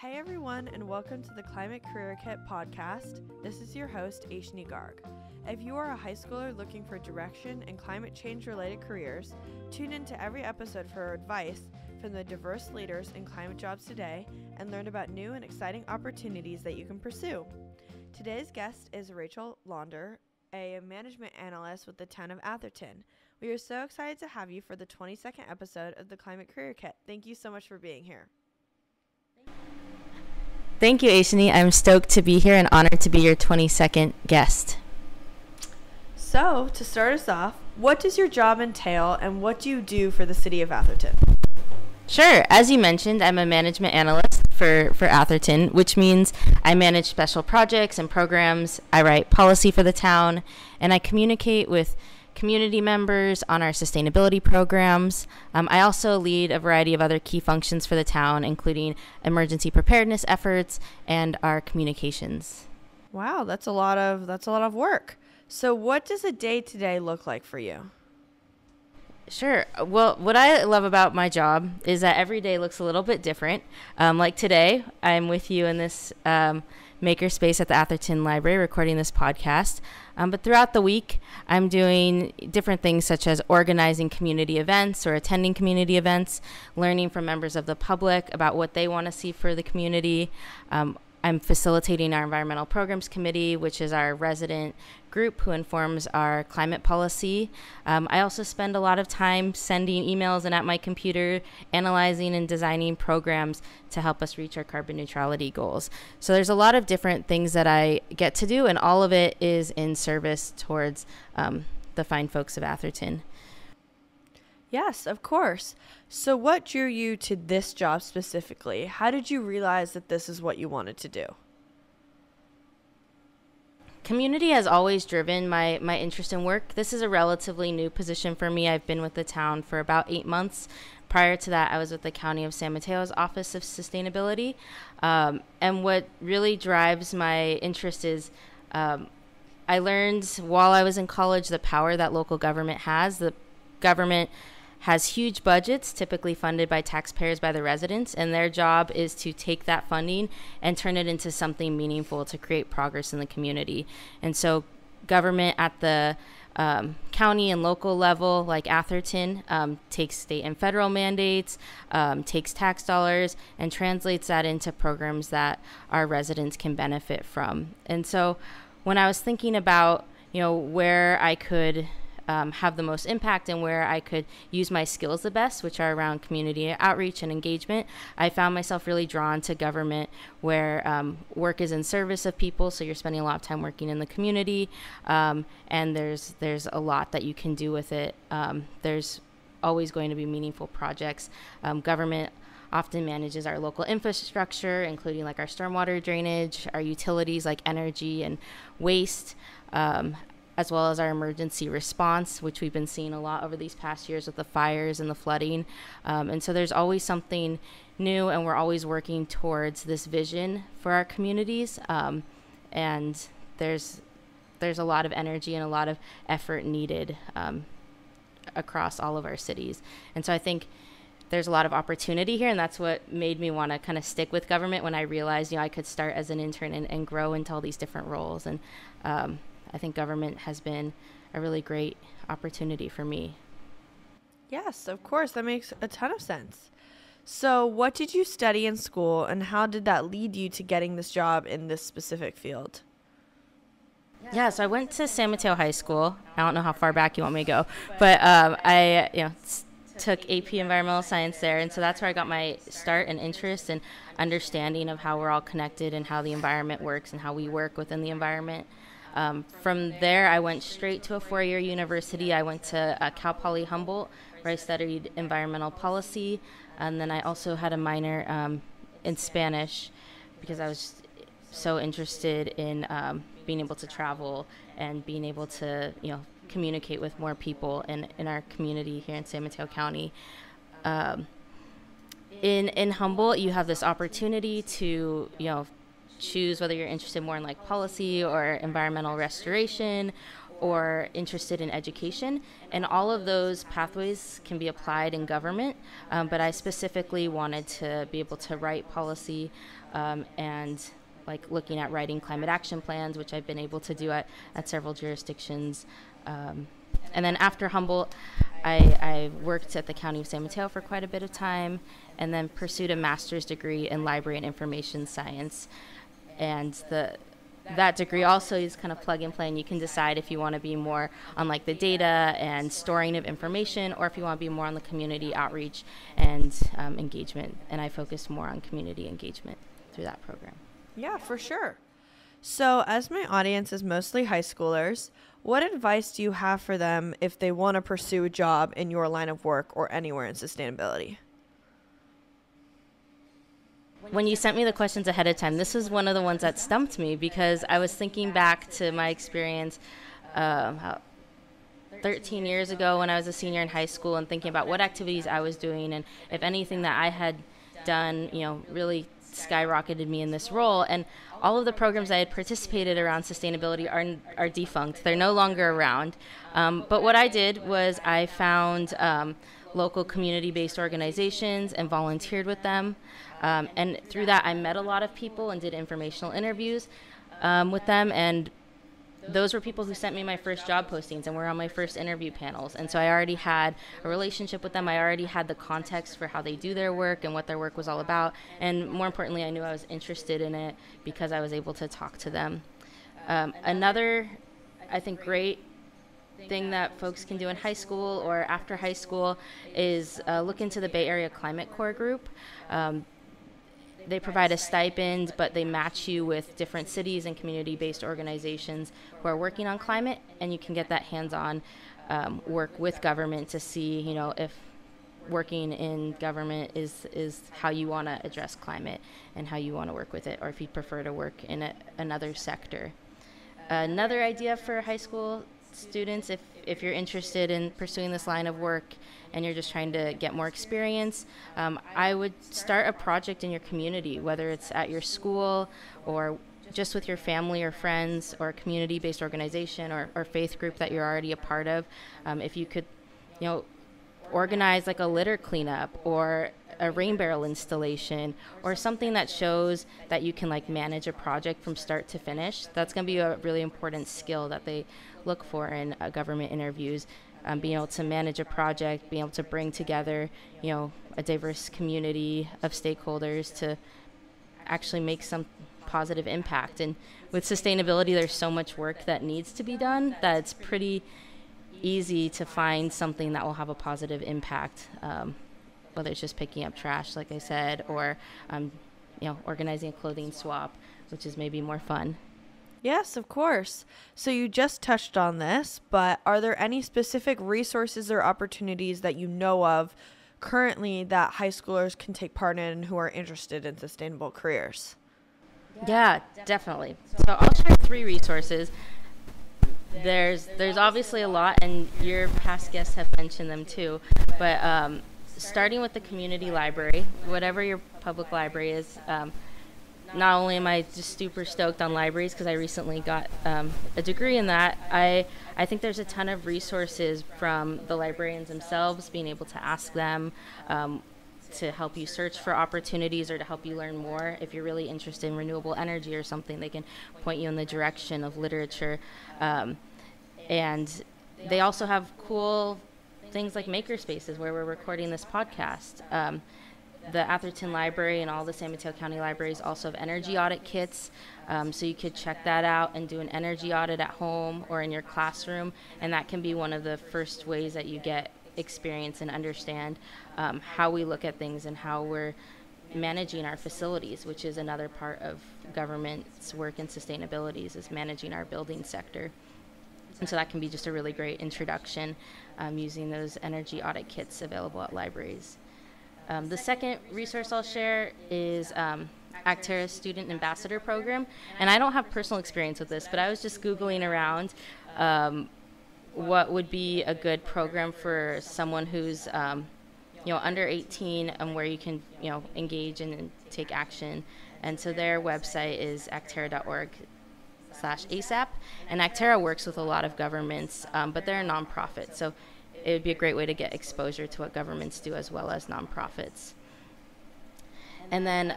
Hey everyone, and welcome to the Climate Career Kit podcast. This is your host, Aishni Garg. If you are a high schooler looking for direction in climate change related careers, tune into every episode for advice from the diverse leaders in climate jobs today and learn about new and exciting opportunities that you can pursue. Today's guest is Rachel Londer, a management analyst with the Town of Atherton. We are so excited to have you for the 22nd episode of the Climate Career Kit. Thank you so much for being here. Thank you, Aishni. I'm stoked to be here and honored to be your 22nd guest. So, to start us off, what does your job entail and what do you do for the city of Atherton? Sure. As you mentioned, I'm a management analyst for Atherton, which means I manage special projects and programs, I write policy for the town, and I communicate with community members on our sustainability programs. I also lead a variety of other key functions for the town, including emergency preparedness efforts and our communications. Wow, that's a lot of work. So what does a day-to-day look like for you? Sure. Well, what I love about my job is that every day looks a little bit different. Like today, I'm with you in this makerspace at the Atherton Library recording this podcast. But throughout the week, I'm doing different things such as organizing community events or attending community events, learning from members of the public about what they want to see for the community. I'm facilitating our environmental programs committee, which is our resident group who informs our climate policy. I also spend a lot of time sending emails and at my computer analyzing and designing programs to help us reach our carbon neutrality goals. So there's a lot of different things that I get to do, and all of it is in service towards the fine folks of Atherton. Yes, of course. So what drew you to this job specifically? How did you realize that this is what you wanted to do? Community has always driven my interest in work. This is a relatively new position for me. I've been with the town for about 8 months. Prior to that, I was with the County of San Mateo's Office of Sustainability. And what really drives my interest is I learned while I was in college the power that local government has. The government has huge budgets, typically funded by taxpayers, by the residents, and their job is to take that funding and turn it into something meaningful to create progress in the community. And so government at the county and local level, like Atherton, takes state and federal mandates, takes tax dollars, and translates that into programs that our residents can benefit from. And so when I was thinking about, where I could have the most impact and where I could use my skills the best, which are around community outreach and engagement, I found myself really drawn to government where work is in service of people. So you're spending a lot of time working in the community, and there's a lot that you can do with it. There's always going to be meaningful projects. Government often manages our local infrastructure, including like our stormwater drainage, our utilities like energy and waste, as well as our emergency response, which we've been seeing a lot over these past years with the fires and the flooding. And so there's always something new, and we're always working towards this vision for our communities. And there's a lot of energy and a lot of effort needed across all of our cities. And so I think there's a lot of opportunity here, and that's what made me want to kind of stick with government when I realized, I could start as an intern and grow into all these different roles. And I think government has been a really great opportunity for me. Yes, of course. That makes a ton of sense. So what did you study in school, and how did that lead you to getting this job in this specific field? Yeah, so I went to San Mateo High School. I don't know how far back you want me to go, but I took AP Environmental Science there, and so that's where I got my start and interest and understanding of how we're all connected and how the environment works and how we work within the environment. From there, I went straight to a 4-year university. I went to Cal Poly Humboldt, where I studied environmental policy, and then I also had a minor in Spanish because I was so interested in being able to travel and being able to, communicate with more people in our community here in San Mateo County. In Humboldt, you have this opportunity to, choose whether you're interested more in like policy or environmental restoration or interested in education. And all of those pathways can be applied in government, but I specifically wanted to be able to write policy and like looking at writing climate action plans, which I've been able to do at several jurisdictions. And then after Humboldt, I worked at the County of San Mateo for quite a bit of time, and then pursued a master's degree in library and information science. And that degree also is kind of plug and play, and you can decide if you want to be more on like the data and storing of information, or if you want to be more on the community outreach and engagement. And I focused more on community engagement through that program. Yeah, for sure. So as my audience is mostly high schoolers, what advice do you have for them if they want to pursue a job in your line of work or anywhere in sustainability? When you sent me the questions ahead of time, this was one of the ones that stumped me, because I was thinking back to my experience 13 years ago when I was a senior in high school, and thinking about what activities I was doing, and if anything that I had done, really skyrocketed me in this role. And all of the programs I had participated around sustainability are defunct. They're no longer around. But what I did was I found local community-based organizations and volunteered with them. And through that, I met a lot of people and did informational interviews with them. And those were people who sent me my first job postings and were on my first interview panels. And so I already had a relationship with them. I already had the context for how they do their work and what their work was all about. And more importantly, I knew I was interested in it because I was able to talk to them. Another, I think, great thing that folks can do in high school or after high school is look into the Bay Area Climate Corps group. They provide a stipend, but they match you with different cities and community-based organizations who are working on climate, and you can get that hands-on work with government to see, if working in government is how you want to address climate and how you want to work with it, or if you prefer to work in another sector. Another idea for high school students, if you're interested in pursuing this line of work and you're just trying to get more experience, I would start a project in your community, whether it's at your school or just with your family or friends or a community-based organization or faith group that you're already a part of. If you could, organize like a litter cleanup or a rain barrel installation or something that shows that you can like manage a project from start to finish, that's going to be a really important skill that they look for in government interviews. Being able to manage a project, being able to bring together, a diverse community of stakeholders to actually make some positive impact. And with sustainability, there's so much work that needs to be done that it's pretty easy to find something that will have a positive impact, whether it's just picking up trash, like I said, or organizing a clothing swap, which is maybe more fun. Yes, of course. So you just touched on this, but are there any specific resources or opportunities that you know of currently that high schoolers can take part in who are interested in sustainable careers? Yeah, definitely. So I'll share 3 resources. There's obviously a lot, and your past guests have mentioned them too, but starting with the community library, whatever your public library is. Not only am I just super stoked on libraries because I recently got a degree in that, I think there's a ton of resources from the librarians themselves, being able to ask them to help you search for opportunities or to help you learn more. If you're really interested in renewable energy or something, they can point you in the direction of literature. And they also have cool things like maker spaces where we're recording this podcast. The Atherton Library and all the San Mateo County libraries also have energy audit kits, so you could check that out and do an energy audit at home or in your classroom, and that can be one of the first ways that you get experience and understand how we look at things and how we're managing our facilities, which is another part of government's work in sustainability, is managing our building sector. And so that can be just a really great introduction using those energy audit kits available at libraries. The second resource I'll share is Actera's Student Ambassador Program. And I don't have personal experience with this, but I was just Googling around what would be a good program for someone who's under 18 and where you can engage and take action. And so their website is actera.org. ASAP. And Actera works with a lot of governments, but they're a nonprofit. So it would be a great way to get exposure to what governments do as well as nonprofits. And then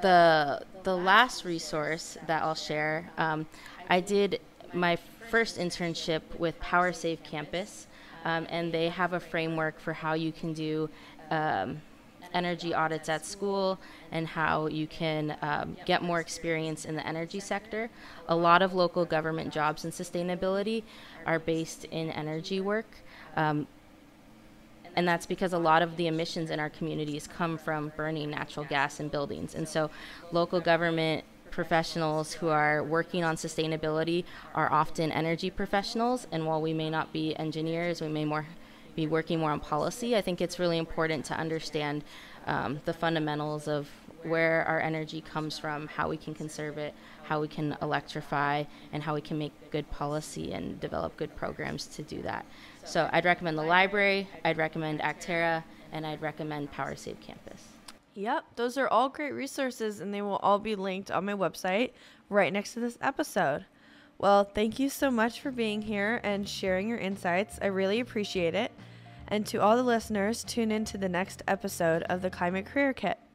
the last resource that I'll share, I did my first internship with Power Save Campus, and they have a framework for how you can do energy audits at school and how you can get more experience in the energy sector. A lot of local government jobs in sustainability are based in energy work. And that's because a lot of the emissions in our communities come from burning natural gas in buildings. And so local government professionals who are working on sustainability are often energy professionals. And while we may not be engineers, we may be working more on policy, I think it's really important to understand the fundamentals of where our energy comes from, how we can conserve it, how we can electrify, and how we can make good policy and develop good programs to do that. So I'd recommend the library, I'd recommend Actera, and I'd recommend Power Save Campus. Yep, those are all great resources, and they will all be linked on my website right next to this episode. Well, thank you so much for being here and sharing your insights. I really appreciate it. And to all the listeners, tune in to the next episode of the Climate Career Kit.